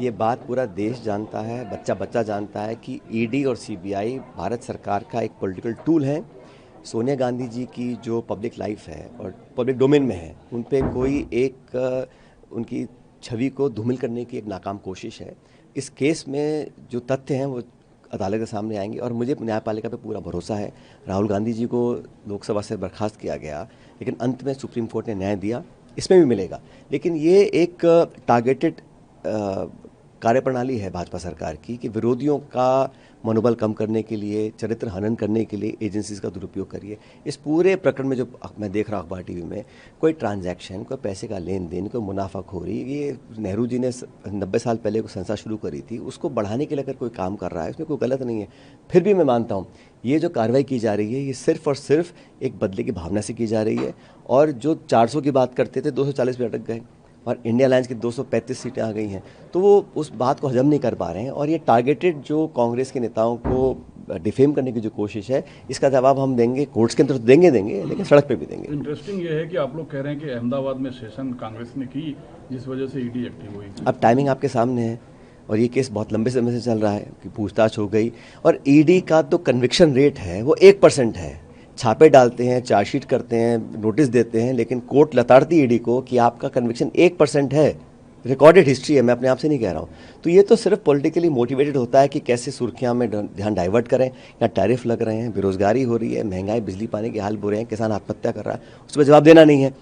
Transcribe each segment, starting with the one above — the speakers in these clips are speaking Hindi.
ये बात पूरा देश जानता है, बच्चा बच्चा जानता है कि ईडी और सीबीआई भारत सरकार का एक पॉलिटिकल टूल है। सोनिया गांधी जी की जो पब्लिक लाइफ है और पब्लिक डोमेन में है, उन पे कोई एक उनकी छवि को धूमिल करने की एक नाकाम कोशिश है। इस केस में जो तथ्य हैं वो अदालत के सामने आएंगे और मुझे न्यायपालिका पे पूरा भरोसा है। राहुल गांधी जी को लोकसभा से बर्खास्त किया गया, लेकिन अंत में सुप्रीम कोर्ट ने न्याय दिया, इसमें भी मिलेगा। लेकिन ये एक टारगेटेड कार्यप्रणाली है भाजपा सरकार की कि विरोधियों का मनोबल कम करने के लिए, चरित्र हनन करने के लिए एजेंसीज का दुरुपयोग करिए। इस पूरे प्रकरण में जो मैं देख रहा हूँ अखबार टीवी में, कोई ट्रांजैक्शन, कोई पैसे का लेन देन, कोई मुनाफाखोरी, ये नेहरू जी ने 90 साल पहले को संस्था शुरू करी थी, उसको बढ़ाने के लिए अगर कोई काम कर रहा है उसमें कोई गलत नहीं है। फिर भी मैं मानता हूँ ये जो कार्रवाई की जा रही है ये सिर्फ और सिर्फ एक बदले की भावना से की जा रही है। और जो 400 की बात करते थे 240 पे अटक गए और इंडिया अलायंस की 235 सीटें आ गई हैं, तो वो उस बात को हजम नहीं कर पा रहे हैं। और ये टारगेटेड जो कांग्रेस के नेताओं को डिफेम करने की जो कोशिश है, इसका जवाब हम देंगे। कोर्ट्स के अंदर तो देंगे लेकिन सड़क पे भी देंगे। इंटरेस्टिंग ये है कि आप लोग कह रहे हैं कि अहमदाबाद में सेशन कांग्रेस ने की, जिस वजह से ईडी एक्टिव हुई। अब टाइमिंग आपके सामने है और ये केस बहुत लंबे समय से चल रहा है कि पूछताछ हो गई और ईडी का तो कन्विक्शन रेट है वो 1% है। छापे डालते हैं, चार्जशीट करते हैं, नोटिस देते हैं, लेकिन कोर्ट लताड़ती ईडी को कि आपका कन्विक्शन 1% है। रिकॉर्डेड हिस्ट्री है, मैं अपने आप से नहीं कह रहा हूँ। तो ये तो सिर्फ पॉलिटिकली मोटिवेटेड होता है कि कैसे सुर्खियां में ध्यान डाइवर्ट करें। या टैरिफ लग रहे हैं, बेरोजगारी हो रही है, महंगाई, बिजली पानी के हाल बुरे हैं, किसान आत्महत्या कर रहा है, उस पर जवाब देना नहीं है।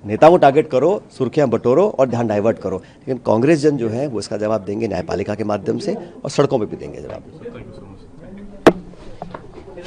नेताओं को टारगेट करो, सुर्खियां बटोरो और ध्यान डाइवर्ट करो। लेकिन कांग्रेस जन जो है वो इसका जवाब देंगे न्यायपालिका के माध्यम से और सड़कों पर भी देंगे जवाब।